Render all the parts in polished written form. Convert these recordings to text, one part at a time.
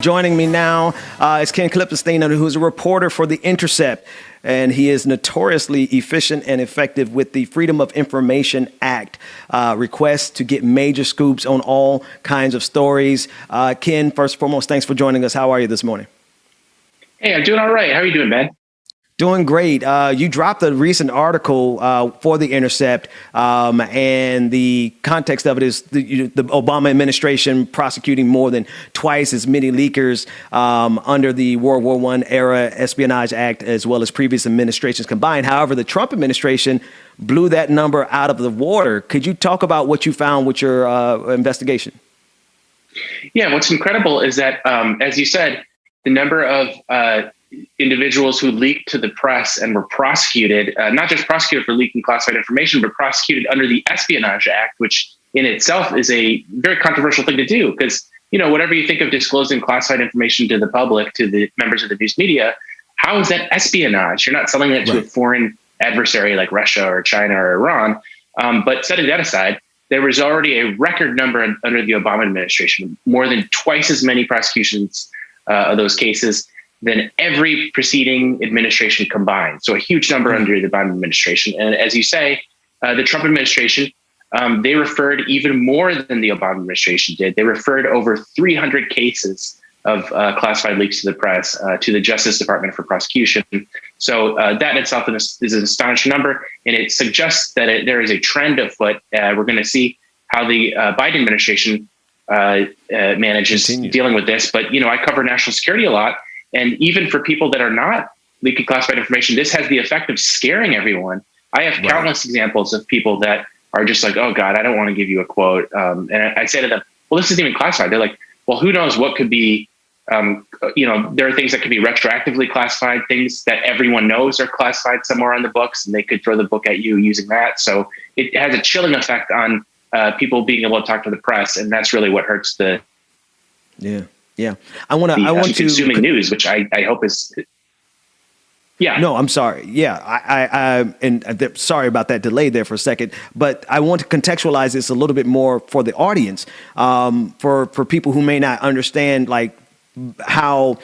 Joining me now is Ken Klippenstein, who's a reporter for The Intercept, and he is notoriously efficient and effective with the Freedom of Information Act requests to get major scoops on all kinds of stories. Ken, first and foremost, thanks for joining us. How are you this morning? Hey, I'm doing all right. How are you doing, man? Doing great. You dropped a recent article for The Intercept, and the context of it is the Obama administration prosecuting more than twice as many leakers under the World War I era Espionage Act, as well as previous administrations combined. However, the Trump administration blew that number out of the water. Could you talk about what you found with your investigation? Yeah, what's incredible is that, as you said, the number of individuals who leaked to the press and were prosecuted, not just prosecuted for leaking classified information, but prosecuted under the Espionage Act, which in itself is a very controversial thing to do because, you know, whatever you think of disclosing classified information to the public, to the members of the news media, how is that espionage? You're not selling it to a foreign adversary like Russia or China or Iran. But setting that aside, there was already a record number under the Obama administration, more than twice as many prosecutions of those cases than every preceding administration combined. So a huge number under the Biden administration. And as you say, the Trump administration, they referred even more than the Obama administration did. They referred over 300 cases of classified leaks to the press to the Justice Department for prosecution. So that in itself is an astonishing number. And it suggests that there is a trend afoot. We're going to see how the Biden administration manages dealing with this. But, you know, I cover national security a lot. And even for people that are not leaking classified information, this has the effect of scaring everyone. I have countless examples of people that are just like, oh, God, I don't want to give you a quote. And I say to them, well, this isn't even classified. They're like, well, who knows what could be, you know, there are things that could be retroactively classified, things that everyone knows are classified somewhere on the books, and they could throw the book at you using that. So it has a chilling effect on people being able to talk to the press. And that's really what hurts the. Yeah, I want to consuming news, which I hope is. Yeah. No, I'm sorry. Yeah, sorry about that delay there for a second, but I want to contextualize this a little bit more for the audience, for people who may not understand like how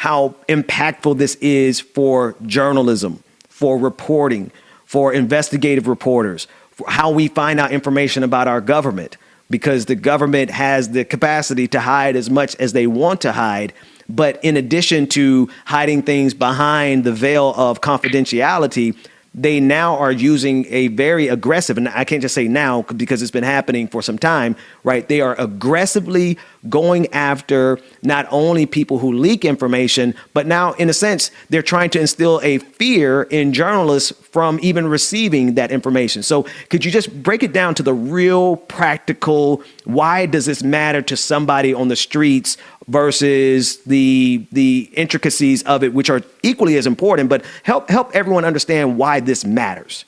impactful this is for journalism, for reporting, for investigative reporters, for how we find out information about our government. Because the government has the capacity to hide as much as they want to hide. But in addition to hiding things behind the veil of confidentiality, they now are using a very aggressive, and I can't just say now because it's been happening for some time, right? They are aggressively going after not only people who leak information, but now, in a sense, they're trying to instill a fear in journalists from even receiving that information. So could you just break it down to the real practical, why does this matter to somebody on the streets versus the intricacies of it, which are equally as important, but help everyone understand why this matters?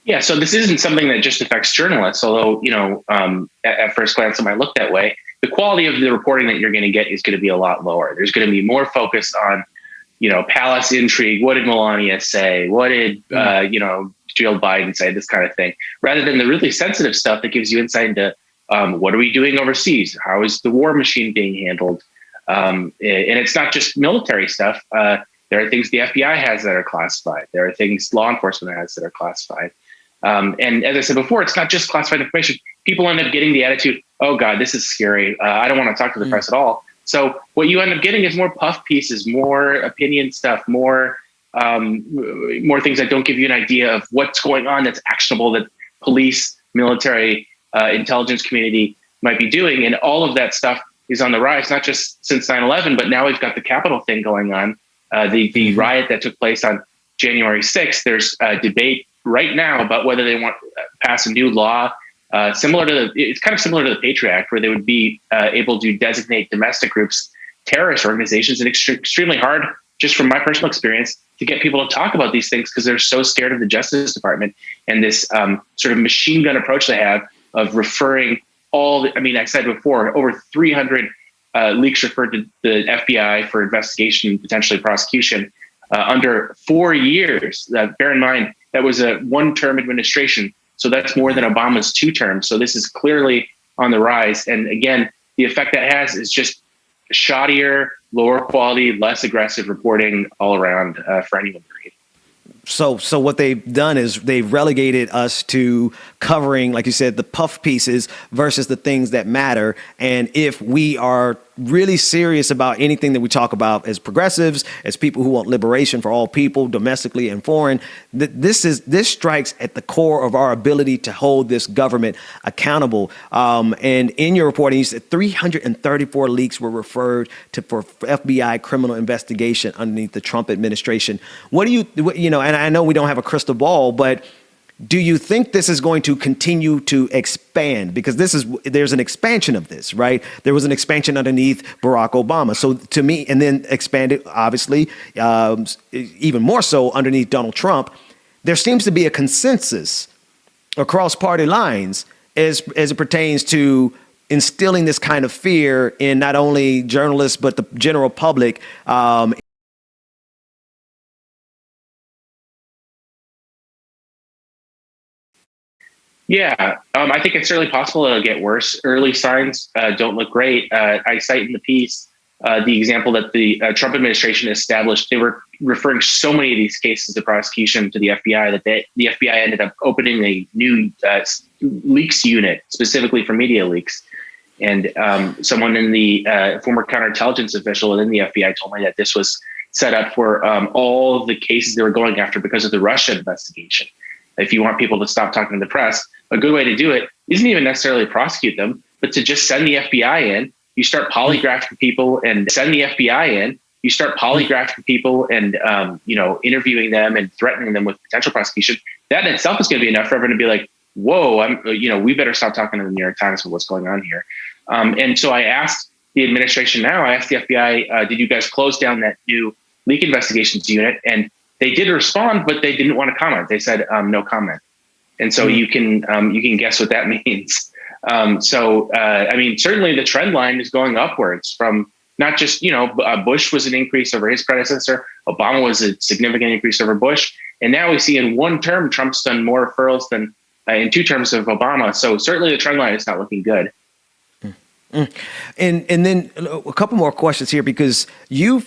Yeah, so this isn't something that just affects journalists, although, you know, at first glance it might look that way. The quality of the reporting that you're going to get is going to be a lot lower. There's going to be more focus on, you know, palace intrigue. What did Melania say? What did, you know, Jill Biden say? This kind of thing, rather than the really sensitive stuff that gives you insight into what are we doing overseas? How is the war machine being handled? And it's not just military stuff. There are things the FBI has that are classified. There are things law enforcement has that are classified. And as I said before, it's not just classified information. People end up getting the attitude, oh, God, this is scary. I don't want to talk to the press at all. So what you end up getting is more puff pieces, more opinion stuff, more things that don't give you an idea of what's going on that's actionable that police, military, intelligence community might be doing. And all of that stuff is on the rise, not just since 9/11, but now we've got the Capitol thing going on. The riot that took place on January 6th, there's a debate right now about whether they want to pass a new law similar to it's kind of similar to the Patriot Act, where they would be able to designate domestic groups terrorist organizations. And it's extremely hard, just from my personal experience, to get people to talk about these things because they're so scared of the Justice Department and this sort of machine gun approach they have of referring I said before, over 300 leaks referred to the FBI for investigation and potentially prosecution under 4 years. Bear in mind, that was a one-term administration. So that's more than Obama's 2 terms. So this is clearly on the rise. And again, the effect that has is just shoddier, lower quality, less aggressive reporting all around for anyone to read. So what they've done is they've relegated us to covering, like you said, the puff pieces versus the things that matter. And if we are really serious about anything that we talk about as progressives, as people who want liberation for all people, domestically and foreign, this strikes at the core of our ability to hold this government accountable. And in your reporting, you said 334 leaks were referred to for FBI criminal investigation underneath the Trump administration. What do you know, and I know we don't have a crystal ball, but do you think this is going to continue to expand? Because there's an expansion of this, right? There was an expansion underneath Barack Obama. So to me, and then expanded, obviously, even more so underneath Donald Trump. There seems to be a consensus across party lines as it pertains to instilling this kind of fear in not only journalists, but the general public. Yeah, I think it's certainly possible it'll get worse. Early signs don't look great. I cite in the piece the example that the Trump administration established. They were referring so many of these cases of prosecution to the FBI that the FBI ended up opening a new leaks unit specifically for media leaks. And someone in the former counterintelligence official within the FBI told me that this was set up for all the cases they were going after because of the Russia investigation. If you want people to stop talking to the press, a good way to do it isn't even necessarily prosecute them, but to just send the FBI in. You start polygraphing people and send the FBI in. You start polygraphing people and interviewing them and threatening them with potential prosecution. That in itself is going to be enough for everyone to be like, "Whoa, we better stop talking to the New York Times for what's going on here." And so I asked the administration now. I asked the FBI, "Did you guys close down that new leak investigations unit?" And they did respond, but they didn't want to comment. They said no comment. And so you can guess what that means. Certainly the trend line is going upwards from not just, Bush was an increase over his predecessor. Obama was a significant increase over Bush. And now we see in one term, Trump's done more referrals than in two terms of Obama. So certainly the trend line is not looking good. And then a couple more questions here, because you've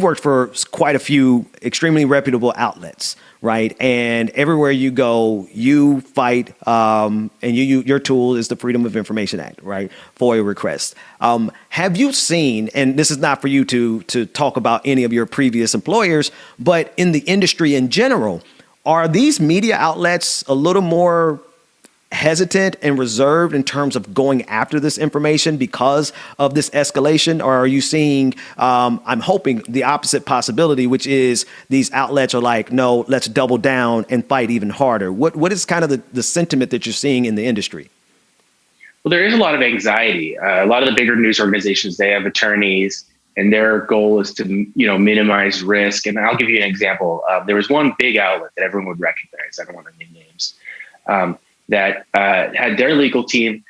worked for quite a few extremely reputable outlets, right? And everywhere you go, you fight, and your tool is the Freedom of Information Act, right? FOIA requests. Have you seen, and this is not for you to talk about any of your previous employers, but in the industry in general, are these media outlets a little more hesitant and reserved in terms of going after this information because of this escalation? Or are you seeing, I'm hoping, the opposite possibility, which is these outlets are like, no, let's double down and fight even harder? What is kind of the sentiment that you're seeing in the industry? Well, there is a lot of anxiety. A lot of the bigger news organizations, they have attorneys, and their goal is to, minimize risk. And I'll give you an example. There was one big outlet that everyone would recognize. I don't want to name names. That had their legal team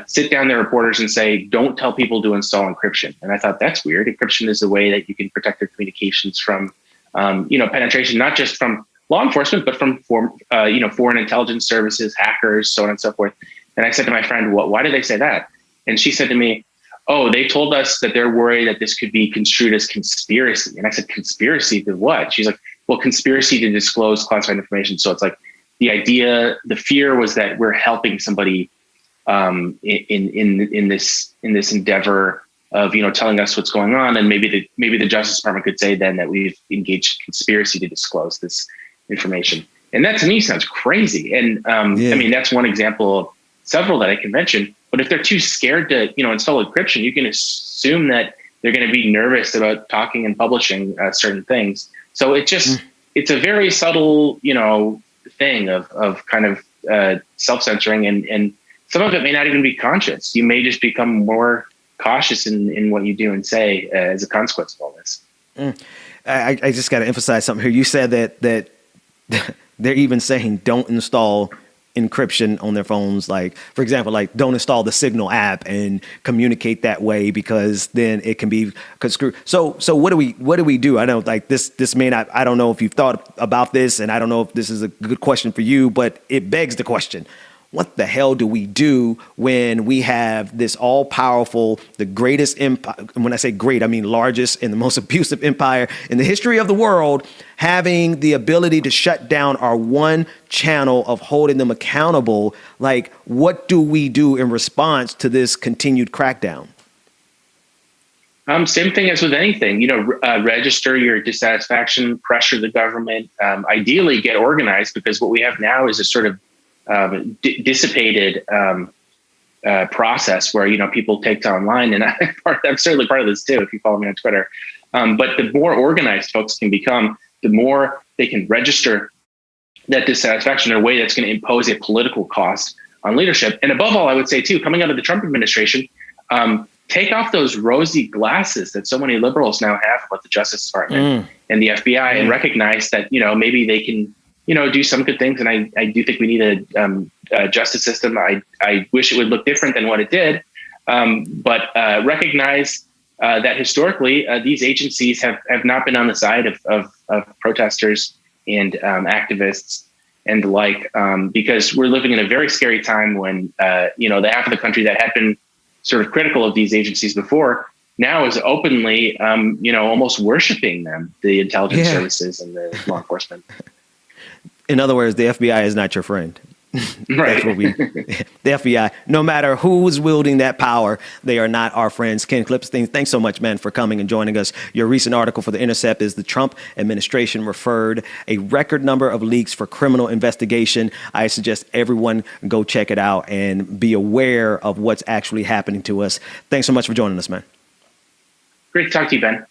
sit down their reporters and say, don't tell people to install encryption. And I thought, that's weird. Encryption is a way that you can protect their communications from, penetration, not just from law enforcement, but from, foreign intelligence services, hackers, so on and so forth. And I said to my friend, why did they say that? And she said to me, oh, they told us that they're worried that this could be construed as conspiracy. And I said, conspiracy to what? She's like, well, conspiracy to disclose classified information. So it's like, the fear was that we're helping somebody in this endeavor of telling us what's going on, and maybe the Justice Department could say then that we've engaged conspiracy to disclose this information, and that to me sounds crazy. And that's one example of several that I can mention. But if they're too scared to install encryption, you can assume that they're going to be nervous about talking and publishing certain things. So it's a very subtle thing of kind of self-censoring, and some of it may not even be conscious. You may just become more cautious in what you do and say as a consequence of all this. I just got to emphasize something here. You said that they're even saying don't install encryption on their phones. Like, for example, like don't install the Signal app and communicate that way, because then it can be construed. So what do we do? I know like this may not, I don't know if you've thought about this, and I don't know if this is a good question for you, but it begs the question. what the hell do we do when we have this all powerful, the greatest empire? When I say great, I mean largest and the most abusive empire in the history of the world, having the ability to shut down our one channel of holding them accountable. Like, what do we do in response to this continued crackdown? Same thing as with anything, register your dissatisfaction, pressure the government, ideally get organized, because what we have now is a sort of dissipated process where, people take to online, and I'm certainly part of this too, if you follow me on Twitter. But the more organized folks can become, the more they can register that dissatisfaction in a way that's going to impose a political cost on leadership. And above all, I would say too, coming out of the Trump administration, take off those rosy glasses that so many liberals now have about the Justice Department and the FBI, and recognize that, maybe they can, do some good things. And I do think we need a justice system. I wish it would look different than what it did, but recognize that historically these agencies have not been on the side of protesters and activists and the like, because we're living in a very scary time when, the half of the country that had been sort of critical of these agencies before now is openly, almost worshiping them, the intelligence services and the law enforcement. In other words, the FBI is not your friend. Right. That's what the FBI, no matter who's wielding that power, they are not our friends. Ken Klippenstein, thanks so much, man, for coming and joining us. Your recent article for The Intercept is the Trump administration referred a record number of leaks for criminal investigation. I suggest everyone go check it out and be aware of what's actually happening to us. Thanks so much for joining us, man. Great to talk to you, Ben.